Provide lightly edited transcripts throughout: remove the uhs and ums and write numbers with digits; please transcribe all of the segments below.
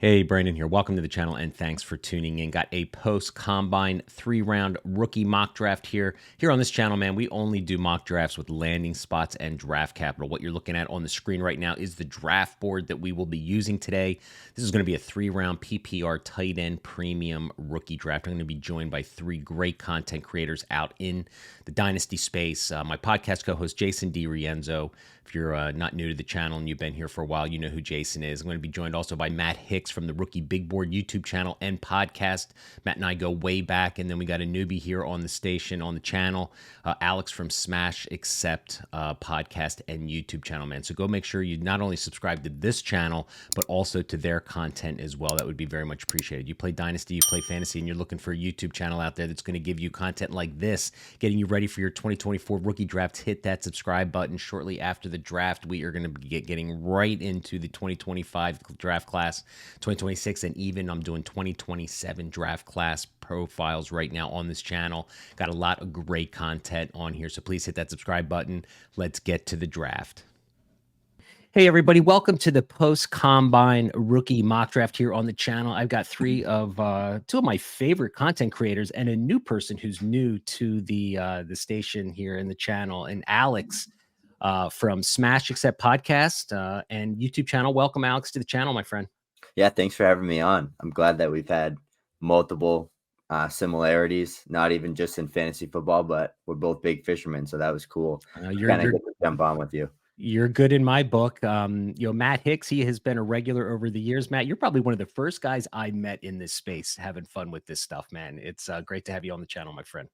Hey, Brandon here. Welcome to the channel and thanks for tuning in. Got a post-combine 3-round rookie mock draft here. Here on this channel, man, we only do mock drafts with landing spots and draft capital. What you're looking at on the screen right now is the draft board that we will be using today. This is going to be a 3-round PPR tight end premium rookie draft. I'm going to be joined by 3 great content creators out in the Dynasty space. My podcast co-host, Jason DiRienzo. If you're not new to the channel and you've been here for a while, you know who Jason is. I'm going to be joined also by Matt Hicks from the Rookie Big Board YouTube channel and podcast. Matt and I go way back, and then we got a newbie here on the station, on the channel, Alex from Smash Accept podcast and YouTube channel, man. So go make sure you not only subscribe to this channel, but also to their content as well. That would be very much appreciated. You play Dynasty, you play Fantasy, and you're looking for a YouTube channel out there that's going to give you content like this, getting you ready for your 2024 rookie draft. Hit that subscribe button. Shortly after the draft, we are going to be getting right into the 2025 draft class, 2026, and even I'm doing 2027 draft class profiles right now on this channel. Got a lot of great content on here, so please hit that subscribe button. Let's get to the draft. Hey everybody, welcome to the post-combine rookie mock draft here on the channel. I've got two of my favorite content creators and a new person who's new to the station here in the channel, and Alex from Smash Accept podcast and YouTube channel. Welcome, Alex, to the channel, my friend. Yeah, thanks for having me on. I'm glad that we've had multiple similarities, not even just in fantasy football, but we're both big fishermen, so that was cool. You're good to jump on with you. You're good in my book. Matt Hicks, he has been a regular over the years. Matt, you're probably one of the first guys I met in this space having fun with this stuff, man. It's great to have you on the channel, my friend.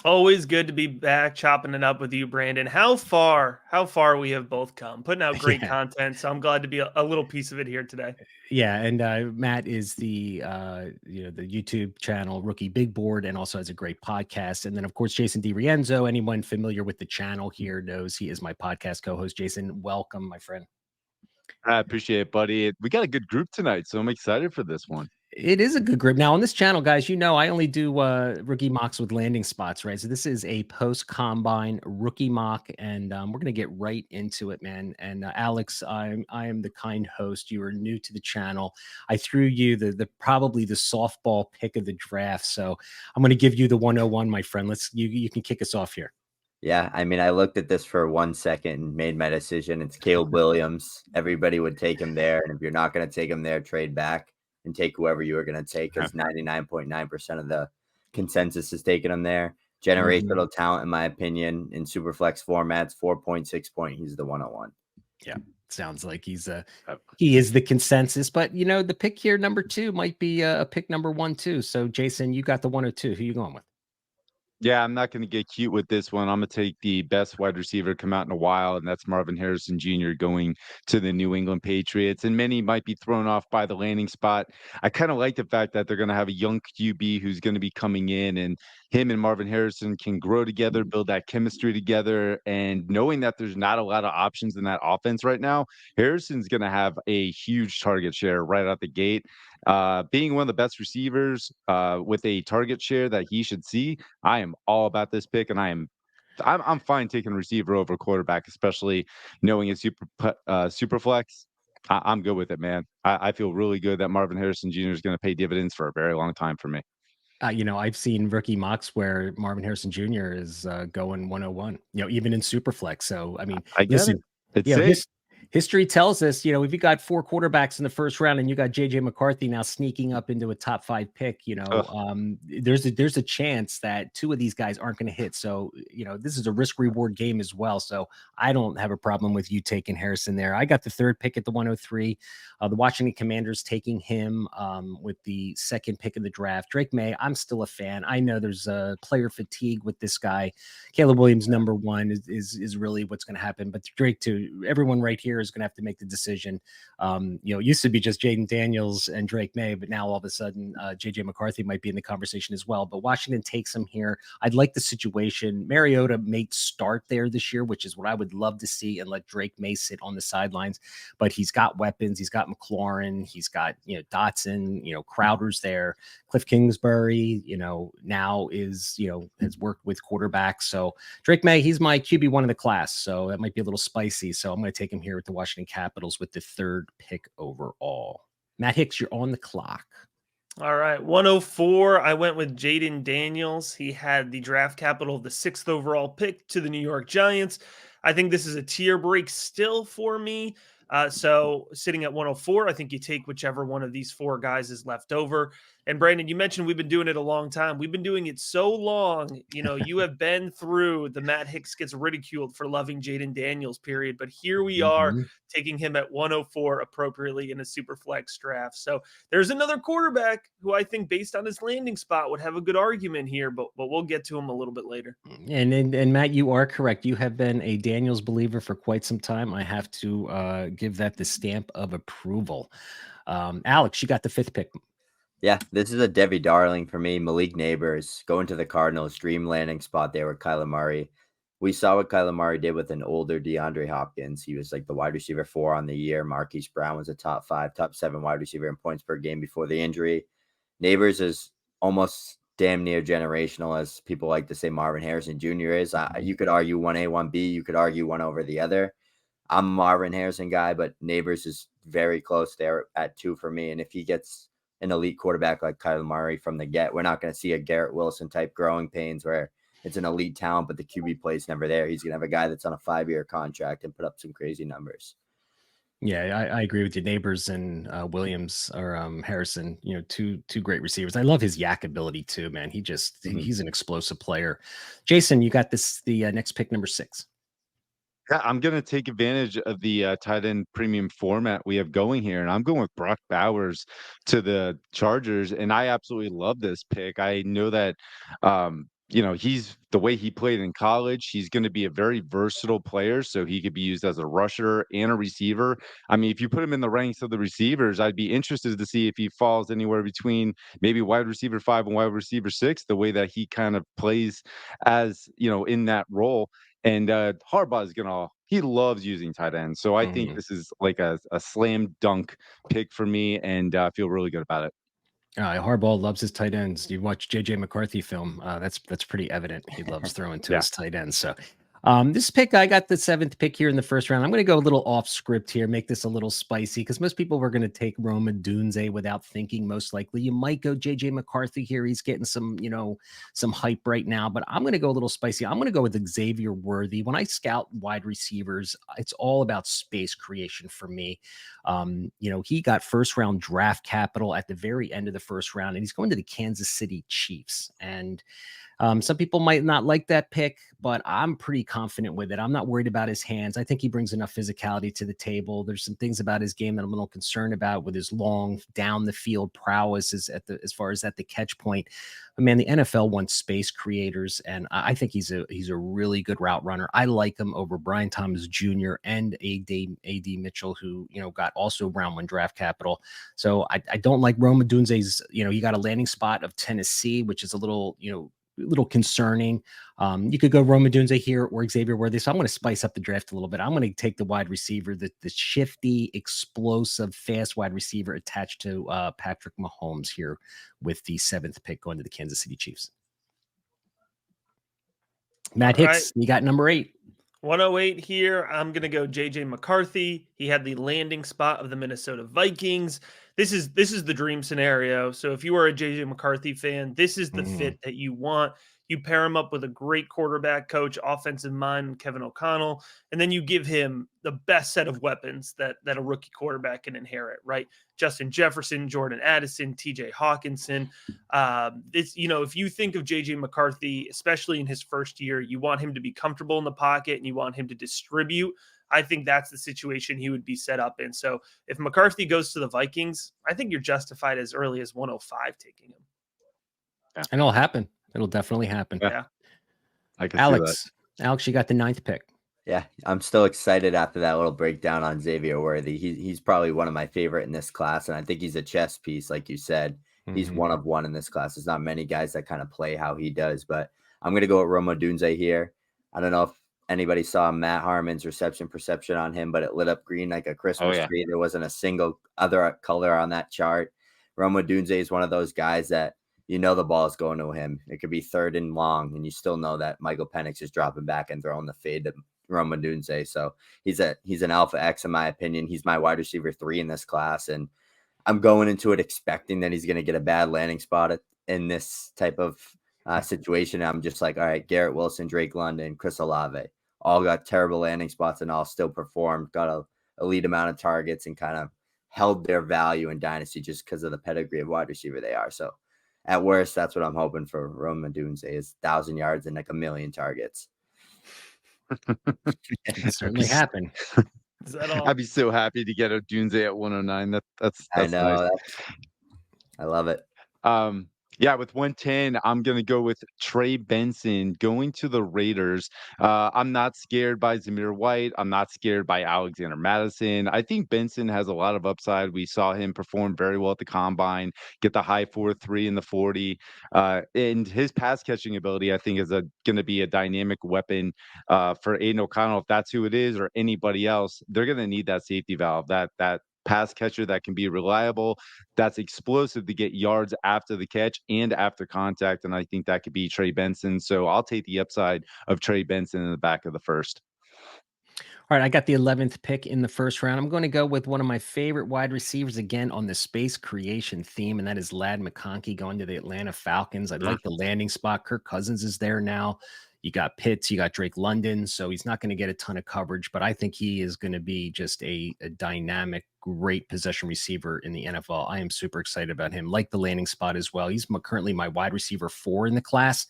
Always good to be back chopping it up with you, Brandon. How far we have both come, putting out great content. So I'm glad to be a little piece of it here today. Yeah, and Matt is the the YouTube channel Rookie Big Board, and also has a great podcast. And then of course Jason DiRienzo. Anyone familiar with the channel here knows he is my podcast co-host. Jason, welcome, my friend. I appreciate it, buddy. We got a good group tonight, so I'm excited for this one. It is a good group. Now on this channel, guys, you know I only do rookie mocks with landing spots, right? So this is a post-combine rookie mock, and we're gonna get right into it, man. And Alex, I am the kind host. You are new to the channel. I threw you probably the softball pick of the draft, so I'm gonna give you the 101, my friend. You can kick us off here. Yeah, I mean, I looked at this for 1 second and made my decision. It's Caleb Williams. Everybody would take him there, and if you're not going to take him there, trade back and take whoever you were going to take, because 99.9% of the consensus is taking him there. Generational talent, in my opinion, in Superflex formats, 4.6 point. He's the 101. Yeah, sounds like he is the consensus. But you know, the pick here, number 2, might be a pick number 1 too. So Jason, you got the 102. Who you going with? Yeah, I'm not going to get cute with this one. I'm going to take the best wide receiver to come out in a while, and that's Marvin Harrison Jr. going to the New England Patriots. And many might be thrown off by the landing spot. I kind of like the fact that they're going to have a young QB who's going to be coming in, and him and Marvin Harrison can grow together, build that chemistry together. And knowing that there's not a lot of options in that offense right now, Harrison's going to have a huge target share right out the gate. Being one of the best receivers with a target share that he should see, I am all about this pick, and I'm fine taking a receiver over a quarterback, especially knowing it's super flex. I'm good with it, man. I feel really good that Marvin Harrison Jr. is going to pay dividends for a very long time for me. I've seen rookie mocks where Marvin Harrison Jr. is going 101, even in Superflex. So, I mean, I guess history tells us, if you got 4 quarterbacks in the first round and you got JJ McCarthy now sneaking up into a top 5 pick, there's a chance that 2 of these guys aren't going to hit. So, this is a risk reward game as well. So I don't have a problem with you taking Harrison there. I got the 3rd pick at the 103. The Washington Commanders taking him with the 2nd pick of the draft. Drake May, I'm still a fan. I know there's a player fatigue with this guy. Caleb Williams, number 1 is really what's going to happen. But Drake too, everyone right here is going to have to make the decision. It used to be just Jaden Daniels and Drake May, but now all of a sudden JJ McCarthy might be in the conversation as well. But Washington takes him here. I'd like the situation. Mariota may start there this year, which is what I would love to see, and let Drake May sit on the sidelines. But he's got weapons. He's got McLaurin. He's got Dotson. Crowder's there. Cliff Kingsbury. Now has worked with quarterbacks. So Drake May, he's my QB1 in the class. So that might be a little spicy. So I'm going to take him here with the Washington Capitals with the 3rd pick overall. Matt Hicks, you're on the clock. All right, 104. I went with Jaden Daniels. He had the draft capital of the 6th overall pick to the New York Giants. I think this is a tier break still for me. So sitting at 104, I think you take whichever one of these 4 guys is left over. And Brandon, you mentioned we've been doing it a long time. We've been doing it so long. You have been through the Matt Hicks gets ridiculed for loving Jaden Daniels period. But here we are taking him at 104 appropriately in a super flex draft. So there's another quarterback who I think based on his landing spot would have a good argument here, but we'll get to him a little bit later. And Matt, you are correct. You have been a Daniels believer for quite some time. I have to give that the stamp of approval. Alex, you got the 5th pick. Yeah, this is a Devy darling for me. Malik Neighbors going to the Cardinals, dream landing spot there with Kyler Murray. We saw what Kyler Murray did with an older DeAndre Hopkins. He was like the wide receiver 4 on the year. Marquise Brown was a top 5, top 7 wide receiver in points per game before the injury. Neighbors is almost damn near generational, as people like to say Marvin Harrison Jr. is. You could argue 1A, 1B. You could argue one over the other. I'm a Marvin Harrison guy, but Neighbors is very close there at 2 for me. And if he gets an elite quarterback like Kyler Murray from the get, we're not going to see a Garrett Wilson type growing pains where it's an elite talent, but the QB play's never there. He's going to have a guy that's on a 5-year contract and put up some crazy numbers. Yeah, I agree with you. Neighbors and Williams or Harrison, two great receivers. I love his yak ability too, man. He's an explosive player. Jason, you got the next pick, number 6. Yeah, I'm going to take advantage of the tight end premium format we have going here, and I'm going with Brock Bowers to the Chargers, and I absolutely love this pick. I know that, he's the way he played in college. He's going to be a very versatile player, so he could be used as a rusher and a receiver. I mean, if you put him in the ranks of the receivers, I'd be interested to see if he falls anywhere between maybe wide receiver 5 and wide receiver 6, the way that he kind of plays as, in that role. And Harbaugh is he loves using tight ends. So I think this is like a slam dunk pick for me, and I feel really good about it. Harbaugh loves his tight ends. You watch JJ McCarthy film. That's pretty evident. He loves throwing to his tight ends. So this pick, I got the 7th pick here in the 1st round. I'm going to go a little off script here, make this a little spicy, because most people were going to take Rome Odunze without thinking. Most likely, you might go JJ McCarthy here. He's getting some hype right now, but I'm going to go a little spicy. I'm going to go with Xavier Worthy. When I scout wide receivers, it's all about space creation for me. He got 1st round draft capital at the very end of the 1st round, and he's going to the Kansas City Chiefs. And some people might not like that pick, but I'm pretty confident with it. I'm not worried about his hands. I think he brings enough physicality to the table. There's some things about his game that I'm a little concerned about with his long down the field prowess as far as at the catch point. But man, the NFL wants space creators, and I think he's a really good route runner. I like him over Brian Thomas Jr. and A.D. Mitchell, who got also round 1 draft capital. So I don't like Rome Odunze's. He got a landing spot of Tennessee, which is a little concerning. You could go Rome Odunze here or Xavier Worthy. So I'm going to spice up the draft a little bit. I'm going to take the wide receiver, the shifty, explosive, fast wide receiver attached to Patrick Mahomes here with the 7th pick going to the Kansas City Chiefs. Matt Hicks, you got number 8. 108 here. I'm going to go JJ McCarthy. He had the landing spot of the Minnesota Vikings. This is the dream scenario. So if you are a JJ McCarthy fan, this is the fit that you want. You pair him up with a great quarterback coach, offensive mind, Kevin O'Connell, and then you give him the best set of weapons that a rookie quarterback can inherit, right? Justin Jefferson, Jordan Addison, TJ Hawkinson. If you think of JJ McCarthy, especially in his 1st year, you want him to be comfortable in the pocket and you want him to distribute. I think that's the situation he would be set up in. So if McCarthy goes to the Vikings, I think you're justified as early as 105 taking him. Yeah. And it'll happen. It'll definitely happen. Yeah. I can Alex, you got the 9th pick. Yeah, I'm still excited after that little breakdown on Xavier Worthy. He's probably one of my favorite in this class, and I think he's a chess piece, like you said. He's one of one in this class. There's not many guys that kind of play how he does, but I'm going to go with Rome Odunze here. I don't know if anybody saw Matt Harmon's reception perception on him, but it lit up green like a Christmas tree. There wasn't a single other color on that chart. Rome Odunze is one of those guys that the ball is going to him. It could be 3rd and long, and you still know that Michael Penix is dropping back and throwing the fade to Rome Odunze. So he's an alpha X in my opinion. He's my wide receiver 3 in this class, and I'm going into it expecting that he's going to get a bad landing spot in this type of situation. I'm just like, all right, Garrett Wilson, Drake London, Chris Olave, all got terrible landing spots and all still performed, got a elite amount of targets and kind of held their value in Dynasty just because of the pedigree of wide receiver they are. So at worst, that's what I'm hoping for Rome Odunze is 1,000 yards and like 1 million targets. It certainly happened. Is that all? I'd be so happy to get Odunze at 109. That's I know. nice. I love it. Yeah, with 110, I'm going to go with Trey Benson going to the Raiders. I'm not scared by Zamir White. I'm not scared by Alexander Madison. I think Benson has a lot of upside. We saw him perform very well at the combine, get the high 4.3 in the 40. And his pass catching ability, I think, is going to be a dynamic weapon for Aiden O'Connell. If that's who it is or anybody else, they're going to need that safety valve, that pass catcher that can be reliable, that's explosive to get yards after the catch and after contact. And I think that could be Trey Benson. So I'll take the upside of Trey Benson in the back of the first. All right, I got the 11th pick in the first round. I'm going to go with one of my favorite wide receivers again on the space creation theme, and that is Ladd McConkey going to the Atlanta Falcons. I like the landing spot. Kirk Cousins is there now. You got Pitts, you got Drake London, so he's not going to get a ton of coverage, but I think he is going to be just a dynamic, great possession receiver in the NFL. I am super excited about him. Like the landing spot as well. He's currently my wide receiver 4 in the class.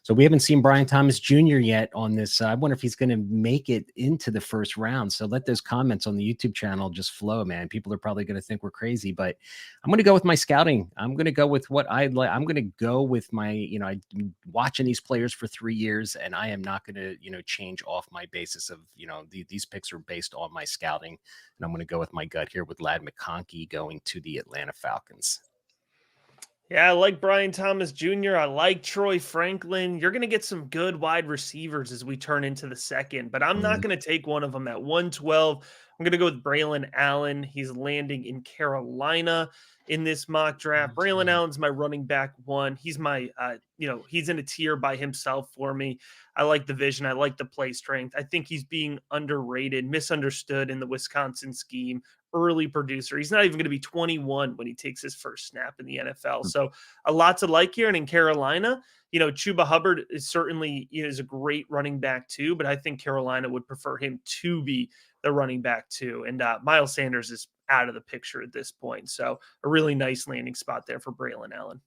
So we haven't seen Brian Thomas Jr. yet on this. I wonder if he's going to make it into the first round. So let those comments on the YouTube channel just flow, man. People are probably going to think we're crazy, but I'm going to go with my scouting. I'm going to go with what I like. I'm going to go with my, I've been watching these players for 3 years, and I am not going to, change off my basis of, these picks are based on my scouting. And I'm going to go with my gut here with Ladd McConkey going to the Atlanta Falcons. Yeah, I like Brian Thomas Jr. I like Troy Franklin. You're going to get some good wide receivers as we turn into the second, but I'm not going to take one of them at 112. I'm going to go with Braylon Allen. He's landing in Carolina in this mock draft. Braylon Allen's my running back 1. He's my, he's in a tier by himself for me. I like the vision. I like the play strength. I think he's being underrated, misunderstood in the Wisconsin scheme. Early producer. He's not even going to be 21 when he takes his first snap in the NFL. So a lot to like here. And in Carolina, Chuba Hubbard is certainly is a great running back too, but I think Carolina would prefer him to be the running back too. And Miles Sanders is out of the picture at this point. So a really nice landing spot there for Braylon Allen.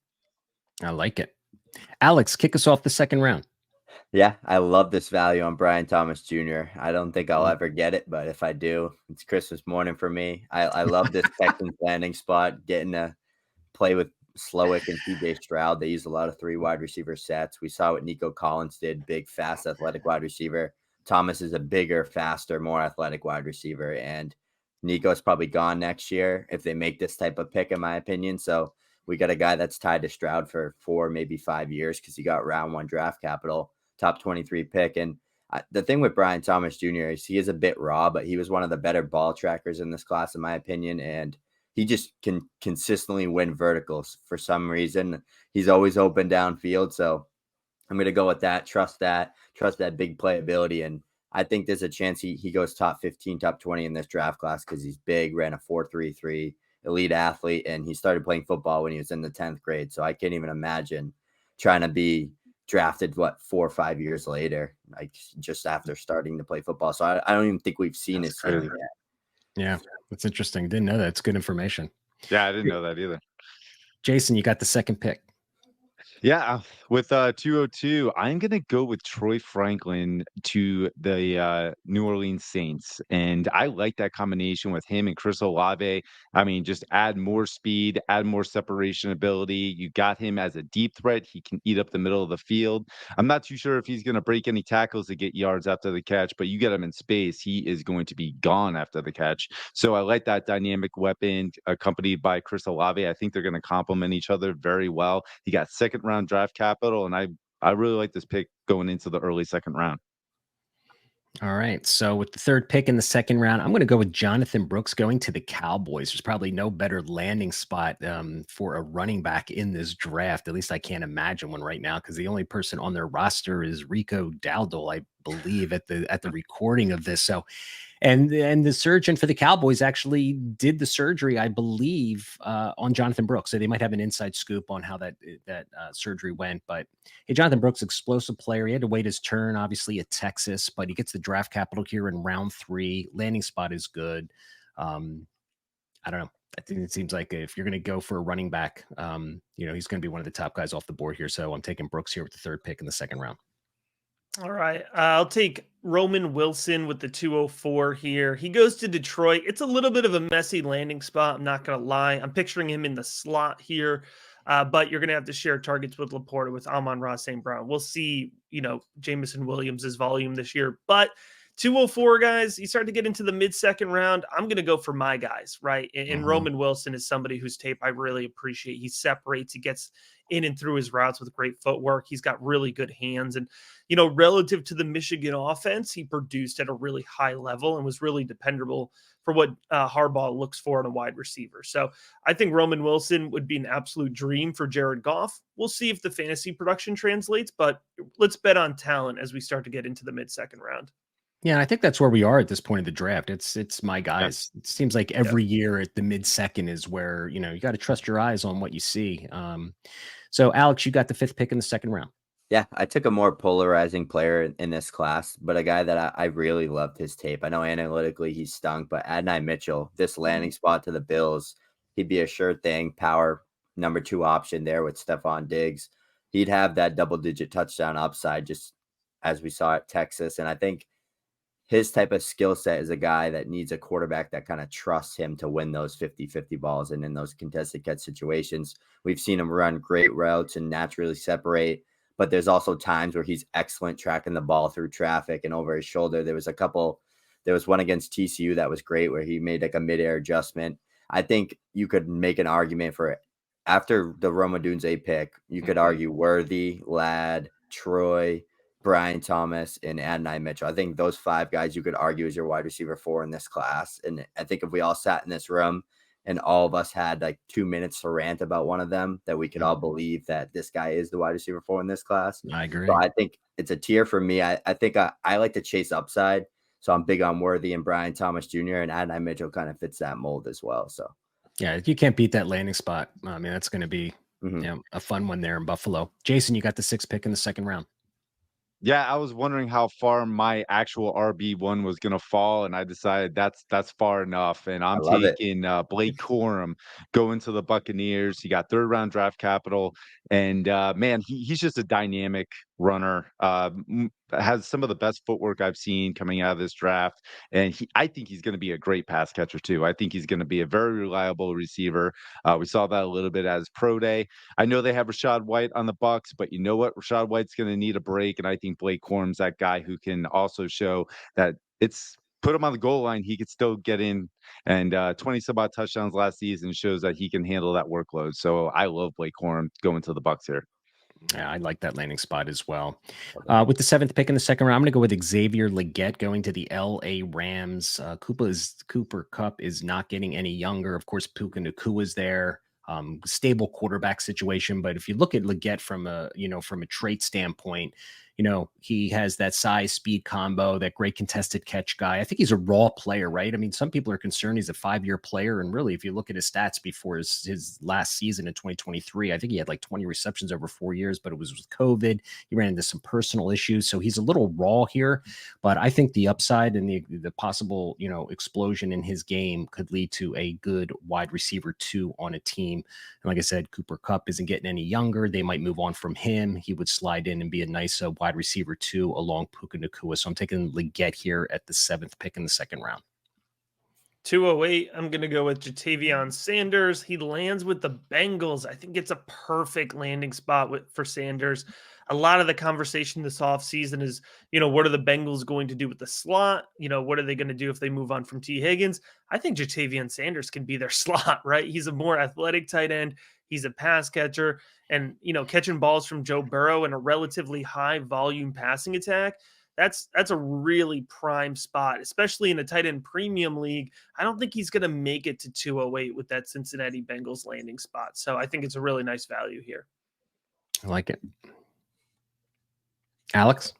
I like it. Alex, kick us off the second round. Yeah, I love this value on Brian Thomas Jr. I don't think I'll ever get it, but if I do, it's Christmas morning for me. I love this Texans landing spot, getting to play with Slowick and CJ Stroud. They use a lot of 3 wide receiver sets. We saw what Nico Collins did, big, fast, athletic wide receiver. Thomas is a bigger, faster, more athletic wide receiver, and Nico's probably gone next year if they make this type of pick, in my opinion. So we got a guy that's tied to Stroud for 4, maybe 5 years because he got round 1 draft capital, top 23 pick. And the thing with Brian Thomas Jr. is he is a bit raw, but he was one of the better ball trackers in this class, in my opinion. And he just can consistently win verticals for some reason. He's always open downfield. So I'm going to go with that. Trust that big playability. And I think there's a chance he goes top 15, top 20 in this draft class because he's big, ran a 4.33, elite athlete, and he started playing football when he was in the 10th grade. So I can't even imagine trying to be drafted 4 or 5 years later, like just after starting to play football. So I don't even think we've seen his ceiling yet. Yeah, that's interesting. Didn't know that. It's good information. Yeah, I didn't know that either. Jason, you got the second pick. Yeah, with 202, I'm going to go with Troy Franklin to the New Orleans Saints. And I like that combination with him and Chris Olave. I mean, just add more speed, add more separation ability. You got him as a deep threat. He can eat up the middle of the field. I'm not too sure if he's going to break any tackles to get yards after the catch, but you get him in space, he is going to be gone after the catch. So I like that dynamic weapon accompanied by Chris Olave. I think they're going to complement each other very well. He got second round draft capital, and I really like this pick going into the early second round. All right. So with the third pick in the second round, I'm going to go with Jonathan Brooks going to the Cowboys. There's probably no better landing spot for a running back in this draft. At least I can't imagine one right now because the only person on their roster is Rico Dowdle, I believe, at the recording of this. So And the surgeon for the Cowboys actually did the surgery, I believe, on Jonathan Brooks. So they might have an inside scoop on how that surgery went. But hey, Jonathan Brooks, explosive player. He had to wait his turn, obviously, at Texas, but he gets the draft capital here in round 3. Landing spot is good. I don't know. I think it seems like if you're going to go for a running back, he's going to be one of the top guys off the board here. So I'm taking Brooks here with the 3rd pick in the 2nd round. All right. I'll take Roman Wilson with the 204 here. He goes to Detroit. It's a little bit of a messy landing spot. I'm not going to lie. I'm picturing him in the slot here. But you're going to have to share targets with Laporta, with Amon-Ra St. Brown. We'll see, Jameson Williams' volume this year. But 204 guys, you start to get into the mid-second round. I'm going to go for my guys, right? And Roman Wilson is somebody whose tape I really appreciate. He separates, he gets in and through his routes with great footwork. He's got really good hands. And, relative to the Michigan offense, he produced at a really high level and was really dependable for what Harbaugh looks for in a wide receiver. So I think Roman Wilson would be an absolute dream for Jared Goff. We'll see if the fantasy production translates, but let's bet on talent as we start to get into the mid-second round. Yeah, I think that's where we are at this point of the draft. It's my guys. It seems like every year at the mid-second is where, you got to trust your eyes on what you see. So Alex, you got the 5th pick in the 2nd round. Yeah, I took a more polarizing player in this class, but a guy that I really loved his tape. I know analytically he stunk, but Adonai Mitchell, this landing spot to the Bills, he'd be a sure thing, power number 2 option there with Stephon Diggs. He'd have that double-digit touchdown upside just as we saw at Texas. And I think his type of skill set is a guy that needs a quarterback that kind of trusts him to win those 50-50 balls. And in those contested catch situations, we've seen him run great routes and naturally separate. But there's also times where he's excellent tracking the ball through traffic and over his shoulder. There was one against TCU that was great where he made like a midair adjustment. I think you could make an argument for after the Roma Dunze pick, you could argue Worthy, Ladd, Troy, Brian Thomas, and Adonai Mitchell. I think those 5 guys you could argue is your wide receiver 4 in this class. And I think if we all sat in this room and all of us had like 2 minutes to rant about one of them, that we could all believe that this guy is the wide receiver 4 in this class. I agree. So I think it's a tier for me. I think I like to chase upside. So I'm big on Worthy and Brian Thomas Jr. and Adonai Mitchell kind of fits that mold as well. So yeah, you can't beat that landing spot. I mean, that's going to be a fun one there in Buffalo. Jason, you got the 6th pick in the 2nd round. Yeah, I was wondering how far my actual RB1 was gonna fall, and I decided that's far enough. And I'm taking Blake Corum going to the Buccaneers. He got 3rd round draft capital, and man, he's just a dynamic runner. Has some of the best footwork I've seen coming out of this draft, and I think he's going to be a great pass catcher too. I think he's going to be a very reliable receiver. We saw that a little bit at his pro day. I know they have Rachaad White on the Bucs, but you know what? Rachaad White's going to need a break, and I think Blake Corum's that guy who can also show that put him on the goal line, he could still get in, and 20 some odd touchdowns last season shows that he can handle that workload. So I love Blake Corum going to the Bucs here. Yeah, I like that landing spot as well. With the 7th pick in the 2nd round, I'm going to go with Xavier Legette going to the LA Rams. Cooper Kupp is not getting any younger. Of course, Puka Nacua is there. Stable quarterback situation. But if you look at Legette from a trait standpoint, he has that size speed combo, that great contested catch guy. I think he's a raw player, right? I mean, some people are concerned he's a 5-year player. And really, if you look at his stats before his last season in 2023, I think he had like 20 receptions over 4 years, but it was with COVID. He ran into some personal issues. So he's a little raw here, but I think the upside and the possible, explosion in his game could lead to a good wide receiver 2 on a team. And like I said, Cooper Kupp isn't getting any younger. They might move on from him. He would slide in and be a nice wide receiver 2 along Puka Nacua. So I'm taking Legette here at the 7th pick in the 2nd round. 208, I'm going to go with Jatavion Sanders. He lands with the Bengals. I think it's a perfect landing spot for Sanders. A lot of the conversation this offseason is, what are the Bengals going to do with the slot? What are they going to do if they move on from T. Higgins? I think Jatavion Sanders can be their slot, right? He's a more athletic tight end. He's a pass catcher, and, catching balls from Joe Burrow in a relatively high volume passing attack. That's a really prime spot, especially in a tight end premium league. I don't think he's going to make it to 208 with that Cincinnati Bengals landing spot. So I think it's a really nice value here. I like it. Alex?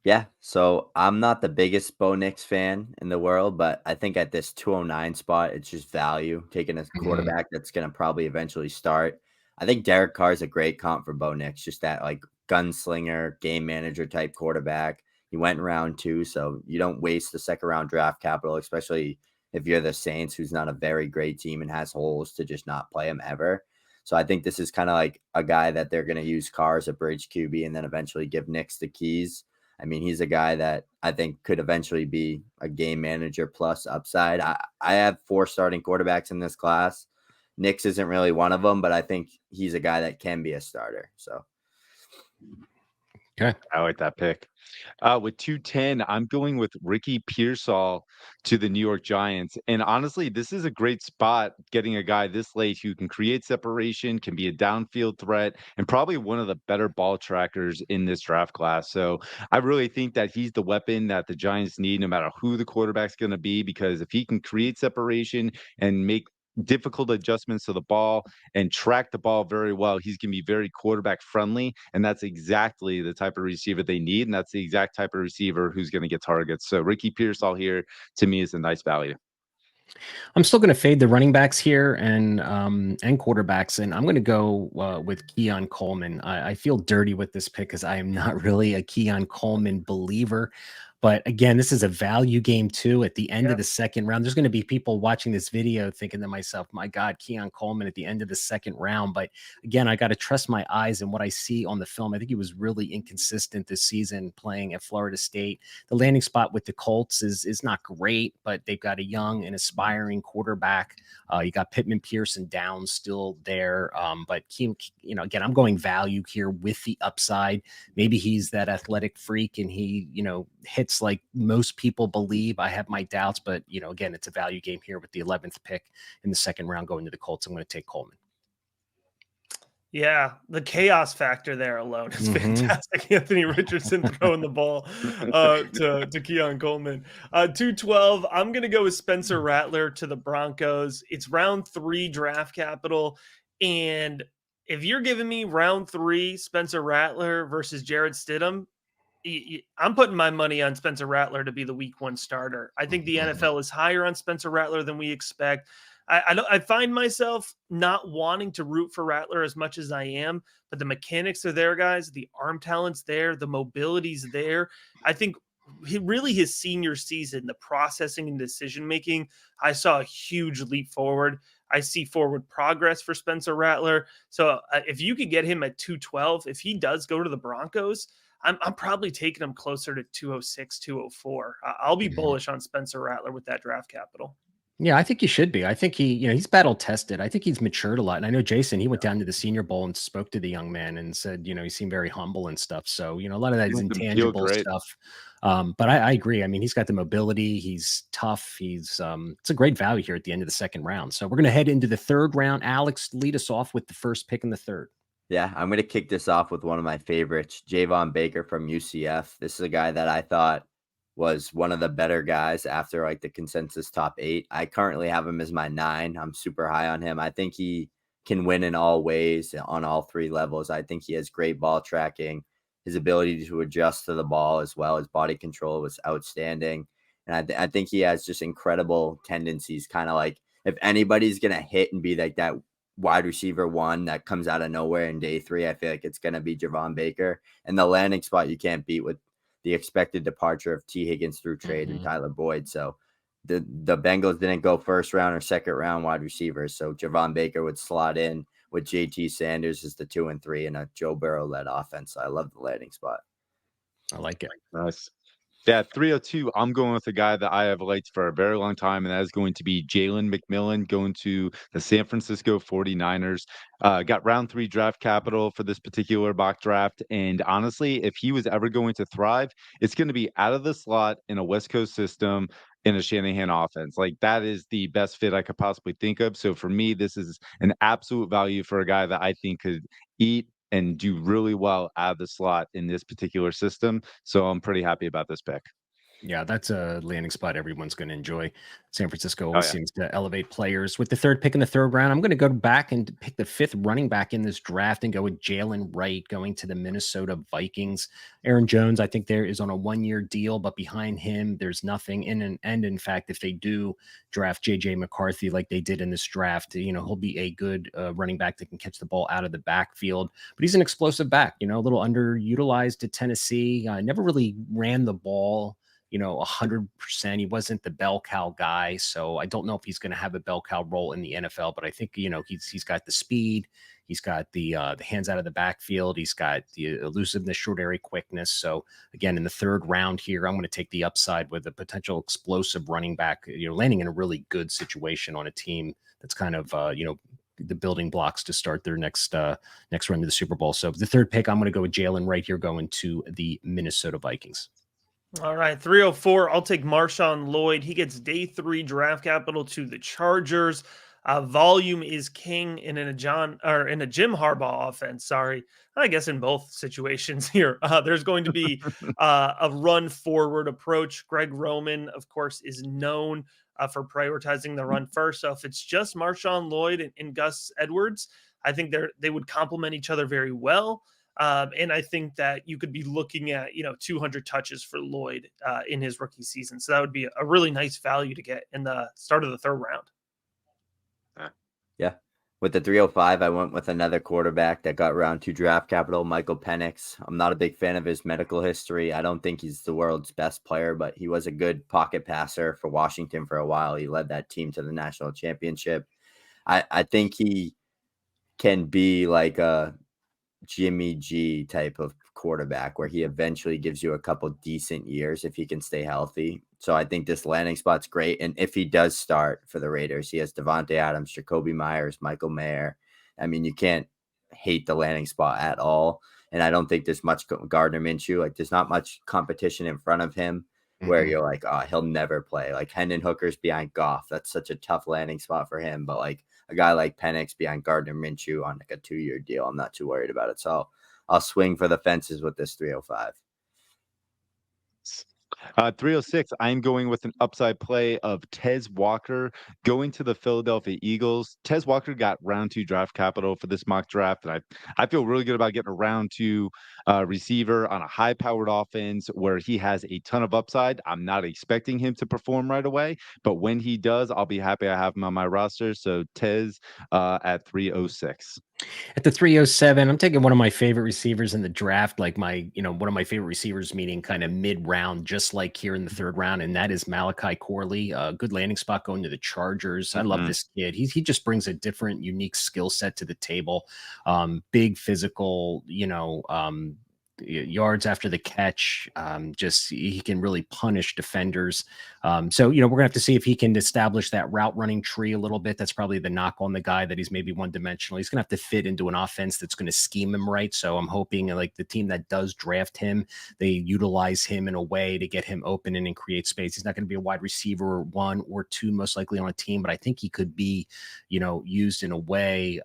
Yeah, so I'm not the biggest Bo Nix fan in the world, but I think at this 209 spot, it's just value taking a Mhm. quarterback that's going to probably eventually start. I think Derek Carr is a great comp for Bo Nix, just that like gunslinger, game manager type quarterback. He went in round 2, so you don't waste the second round draft capital, especially if you're the Saints, who's not a very great team and has holes to just not play him ever. So I think this is kind of like a guy that they're going to use Carr as a bridge QB and then eventually give Nix the keys. I mean, he's a guy that I think could eventually be a game manager plus upside. I have 4 starting quarterbacks in this class. Nix isn't really one of them, but I think he's a guy that can be a starter. So Okay. I like that pick. With 210, I'm going with Ricky Pearsall to the New York Giants. And honestly, this is a great spot getting a guy this late who can create separation, can be a downfield threat, and probably one of the better ball trackers in this draft class. So I really think that he's the weapon that the Giants need no matter who the quarterback's going to be, because if he can create separation and make difficult adjustments to the ball and track the ball very well, he's going to be very quarterback friendly. And that's exactly the type of receiver they need. And that's the exact type of receiver who's going to get targets. So Ricky Pearsall here to me is a nice value. I'm still going to fade the running backs here and quarterbacks, and I'm going to go with Keon Coleman. I feel dirty with this pick because I am not really a Keon Coleman believer. But again, this is a value game too. At the end of Yeah. the second round, there's going to be people watching this video thinking to myself, my God, Keon Coleman at the end of the second round. But again, I got to trust my eyes and what I see on the film. I think he was really inconsistent this season playing at Florida State. The landing spot with the Colts is not great, but they've got a young and aspiring quarterback. You got Pittman, Pearson, Downs still there. But again, I'm going value here with the upside. Maybe he's that athletic freak and he, hits like most people believe. I have my doubts, but again, it's a value game here with the 11th pick in the second round going to the Colts. I'm going to take Coleman. Yeah, the chaos factor there alone is fantastic. Anthony Richardson throwing the ball to Keon Coleman. 212, I'm going to go with Spencer Rattler to the Broncos. It's round 3 draft capital. And if you're giving me round 3 Spencer Rattler versus Jared Stidham, I'm putting my money on Spencer Rattler to be the week 1 starter. I think the NFL is higher on Spencer Rattler than we expect. I find myself not wanting to root for Rattler as much as I am, but the mechanics are there, guys. The arm talent's there, the mobility's there. I think his senior season, the processing and decision making, I saw a huge leap forward. I see forward progress for Spencer Rattler. So if you could get him at 212, if he does go to the Broncos, I'm probably taking him closer to 206, 204. I'll be bullish on Spencer Rattler with that draft capital. Yeah, I think he should be. I think he's battle tested. I think he's matured a lot. And I know Jason, he went down to the Senior Bowl and spoke to the young man and said, he seemed very humble and stuff. So, a lot of that is Feel intangible great. stuff. But I agree. I mean, he's got the mobility. He's tough. It's a great value here at the end of the second round. So we're going to head into the third round. Alex, lead us off with the first pick in the third. yeah, I'm going to kick this off with one of my favorites, Javon Baker from UCF. This is a guy that I thought was one of the better guys after like the consensus top 8. I currently have him as my 9. I'm super high on him. I think he can win in all ways on all 3 levels. I think he has great ball tracking. His ability to adjust to the ball as well. His body control was outstanding. And I think he has just incredible tendencies, kind of like if anybody's going to hit and be like that wide receiver 1 that comes out of nowhere in day 3, I feel like it's going to be Javon Baker. And the landing spot you can't beat with the expected departure of T. Higgins through trade and Tyler Boyd. So the Bengals didn't go first round or second round wide receivers. So Javon Baker would slot in with JT Sanders as the 2 and 3 in a Joe Burrow led offense. So I love the landing spot. I like it. Nice. Yeah, 302, I'm going with a guy that I have liked for a very long time, and that is going to be Jalen McMillan going to the San Francisco 49ers. Got round 3 draft capital for this particular mock draft. And honestly, if he was ever going to thrive, it's going to be out of the slot in a West Coast system in a Shanahan offense. Like that is the best fit I could possibly think of. So for me, this is an absolute value for a guy that I think could eat and do really well out of the slot in this particular system. So I'm pretty happy about this pick. Yeah, that's a landing spot everyone's going to enjoy. San Francisco Oh always yeah. seems to elevate players. With the third pick in the third round, I'm going to go back and pick the fifth running back in this draft and go with Jalen Wright going to the Minnesota Vikings. Aaron Jones, I think there is on a 1-year deal, but behind him, there's nothing. And in fact, if they do draft JJ McCarthy like they did in this draft, he'll be a good running back that can catch the ball out of the backfield. But he's an explosive back, a little underutilized at Tennessee. Never really ran the ball 100%. He wasn't the bell cow guy. So I don't know if he's going to have a bell cow role in the NFL, but I think, he's got the speed. He's got the hands out of the backfield. He's got the elusiveness, short area quickness. So again, in the third round here, I'm going to take the upside with a potential explosive running back, landing in a really good situation on a team that's kind of, the building blocks to start their next run to the Super Bowl. So the third pick, I'm going to go with Jalen right here going to the Minnesota Vikings. All right, 304. I'll take Marshawn Lloyd. He gets day 3 draft capital to the Chargers. Volume is king in a Jim Harbaugh offense. Sorry, I guess in both situations here, there's going to be a run forward approach. Greg Roman, of course, is known for prioritizing the run first. So if it's just Marshawn Lloyd and Gus Edwards, I think they would complement each other very well. And I think that you could be looking at, 200 touches for Lloyd in his rookie season. So that would be a really nice value to get in the start of the third round. Yeah. With the 305, I went with another quarterback that got round 2 draft capital, Michael Penix. I'm not a big fan of his medical history. I don't think he's the world's best player, but he was a good pocket passer for Washington for a while. He led that team to the national championship. I think he can be like a Jimmy G type of quarterback where he eventually gives you a couple decent years if he can stay healthy. So I think this landing spot's great. And if he does start for the Raiders, he has Devontae Adams, Jacoby Myers, Michael Mayer. I mean, you can't hate the landing spot at all. And I don't think there's much Gardner Minshew. Like there's not much competition in front of him where you're like, oh, he'll never play. Like Hendon Hooker's behind Goff. That's such a tough landing spot for him. But like a guy like Penix behind Gardner Minshew on like a 2-year deal, I'm not too worried about it. So I'll swing for the fences with this 305. 306, I'm going with an upside play of Tez Walker going to the Philadelphia Eagles. Tez Walker got round 2 draft capital for this mock draft, and I feel really good about getting a round 2 receiver on a high-powered offense where he has a ton of upside. I'm not expecting him to perform right away, but when he does, I'll be happy I have him on my roster. So Tez at 306. At the 307, I'm taking one of my favorite receivers in the draft, like one of my favorite receivers, meaning kind of mid-round, just like here in the third round, and that is Malachi Corley. Good landing spot going to the Chargers. I love this kid. He just brings a different, unique skill set to the table. Big physical, yards after the catch. Just he can really punish defenders. So we're gonna have to see if he can establish that route running tree a little bit. That's probably the knock on the guy, that he's maybe one dimensional. He's gonna have to fit into an offense that's going to scheme him right. So I'm hoping like the team that does draft him, they utilize him in a way to get him open and create space. He's not going to be a wide receiver 1 or 2 most likely on a team, but I think he could be used in a way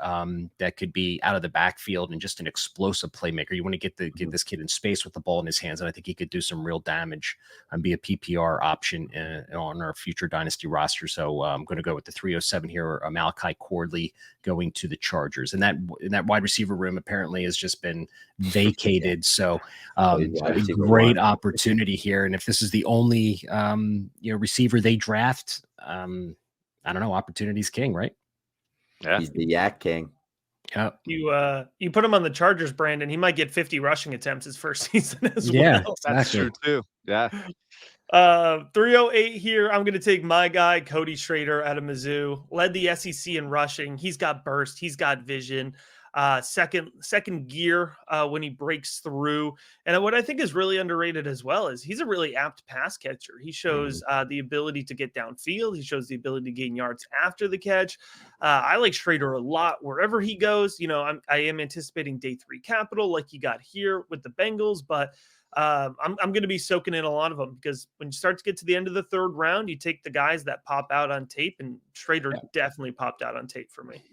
that could be out of the backfield and just an explosive playmaker. You want to get this kid in space with the ball in his hands, and I think he could do some real damage and be a PPR option on our future dynasty roster. So I'm going to go with the 307 here, Malachi Corley going to the Chargers, and that wide receiver room apparently has just been vacated. So a great opportunity here, and if this is the only receiver they draft, I don't know, opportunity's king, right? Yeah, he's the Yak King. Yeah, You put him on the Chargers, Brandon. He might get 50 rushing attempts his first season as well. That's true too. Yeah. 308 here. I'm going to take my guy, Cody Schrader out of Mizzou. Led the SEC in rushing. He's got burst. He's got vision. Second gear when he breaks through. And what I think is really underrated as well is he's a really apt pass catcher. He shows the ability to get downfield. He shows the ability to gain yards after the catch. I like Schrader a lot wherever he goes. I am anticipating day 3 capital like you got here with the Bengals, but I'm going to be soaking in a lot of them, because when you start to get to the end of the third round, you take the guys that pop out on tape, and Schrader definitely popped out on tape for me.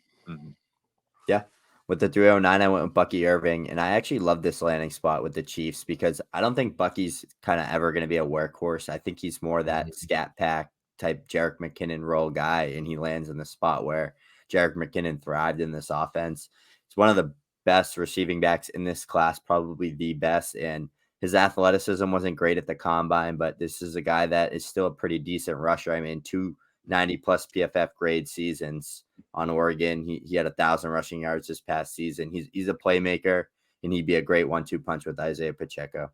Yeah. With the 309, I went with Bucky Irving, and I actually love this landing spot with the Chiefs because I don't think Bucky's kind of ever going to be a workhorse. I think he's more that scat pack type Jerick McKinnon role guy, and he lands in the spot where Jerick McKinnon thrived in this offense. It's one of the best receiving backs in this class, probably the best, and his athleticism wasn't great at the combine, but this is a guy that is still a pretty decent rusher. I mean, 290+ PFF grade seasons on Oregon. He had 1,000 rushing yards this past season. He's a playmaker, and he'd be a great 1-2 punch with Isaiah Pacheco.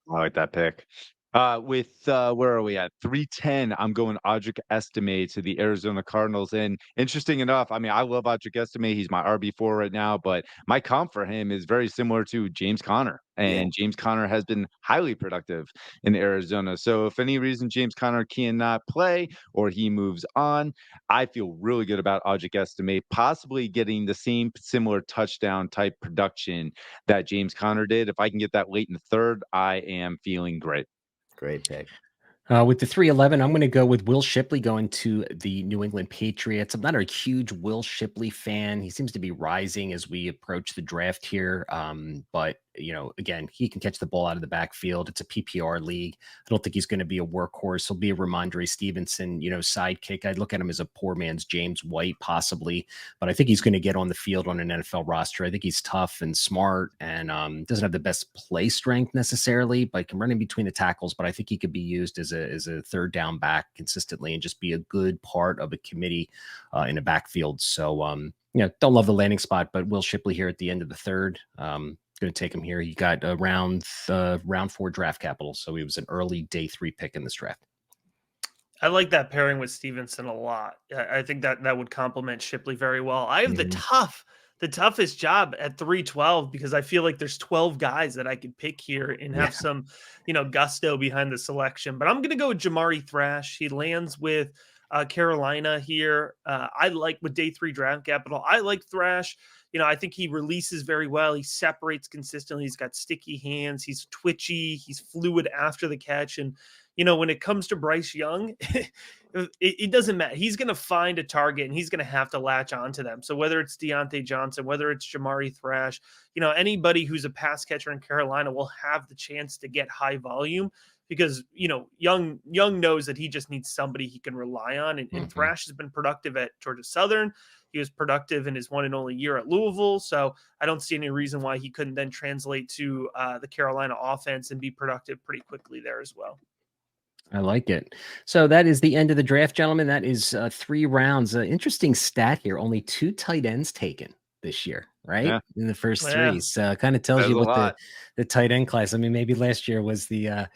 I like that pick. Where are we at? 310. I'm going Audric Estime to the Arizona Cardinals. And interesting enough, I mean, I love Audric Estime. He's my RB4 right now, but my comp for him is very similar to James Conner. And James Conner has been highly productive in Arizona. So if any reason James Conner cannot play or he moves on, I feel really good about Audric Estime possibly getting the same similar touchdown type production that James Conner did. If I can get that late in the third, I am feeling great. Great pick. With the 311, I'm going to go with Will Shipley going to the New England Patriots. I'm not a huge Will Shipley fan. He seems to be rising as we approach the draft here. But, you know, again, he can catch the ball out of the backfield. It's a PPR league. I don't think he's going to be a workhorse. He'll be a Ramondre Stevenson, you know, sidekick. I'd look at him as a poor man's James White, possibly. But I think he's going to get on the field on an NFL roster. I think he's tough and smart and doesn't have the best play strength necessarily, but can run in between the tackles. But I think he could be used as a third down back consistently and just be a good part of a committee in a backfield. So, you know, don't love the landing spot, but Will Shipley here at the end of the third. Going to take him here. He got a round 4 draft capital. So he was an early day 3 pick in this draft. I like that pairing with Stevenson a lot. I think that would complement Shipley very well. I have the toughest job at 312 because I feel like there's 12 guys that I could pick here and have some, you know, gusto behind the selection. But I'm going to go with Jamari Thrash. He lands with Carolina here. I like with day 3 draft capital. I like Thrash. You know, I think he releases very well. He separates consistently. He's got sticky hands. He's twitchy. He's fluid after the catch. And, you know, when it comes to Bryce Young, it doesn't matter. He's going to find a target and he's going to have to latch onto them. So whether it's Deontay Johnson, whether it's Jamari Thrash, you know, anybody who's a pass catcher in Carolina will have the chance to get high volume because, you know, Young knows that he just needs somebody he can rely on. And Thrash has been productive at Georgia Southern. He was productive in his one and only year at Louisville. So I don't see any reason why he couldn't then translate to the Carolina offense and be productive pretty quickly there as well. I like it. So that is the end of the draft, gentlemen. That is 3 rounds. Interesting stat here. Only 2 tight ends taken this year, right? Yeah. In the first 3. So kind of tells you what the tight end class. I mean, maybe last year was the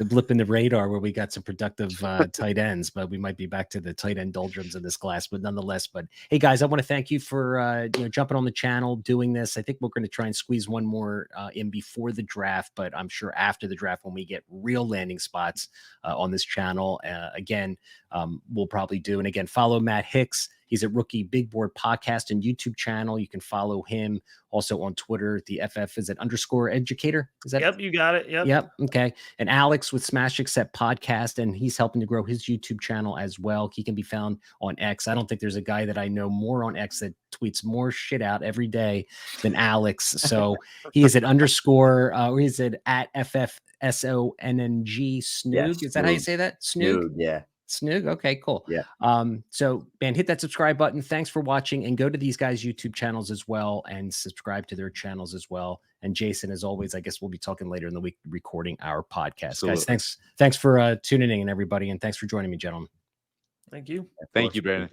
blip in the radar where we got some productive tight ends, but we might be back to the tight end doldrums in this class. But nonetheless, hey guys, I want to thank you for jumping on the channel, doing this. I think we're going to try and squeeze one more in before the draft, but I'm sure after the draft when we get real landing spots on this channel, again, we'll probably do. And again, follow Matt Hicks. He's at Rookie Big Board Podcast and YouTube channel. You can follow him also on Twitter. The FF is at _educator. Is that? Yep, you got it. Yep. Okay. And Alex with Smash Accept Podcast, and he's helping to grow his YouTube channel as well. He can be found on X. I don't think there's a guy that I know more on X that tweets more shit out every day than Alex. So he is at or he's at FFSONNG Snoog. Yes, is that how you say that? Snoog? Yeah. Snoog. Okay, cool. Yeah. So man, hit that subscribe button. Thanks for watching, and go to these guys' YouTube channels as well and subscribe to their channels as well. And Jason, as always, I guess we'll be talking later in the week, recording our podcast. Absolutely. Guys, thanking in, everybody. And thanks for joining me, gentlemen. Thank you. Thank you, Brandon.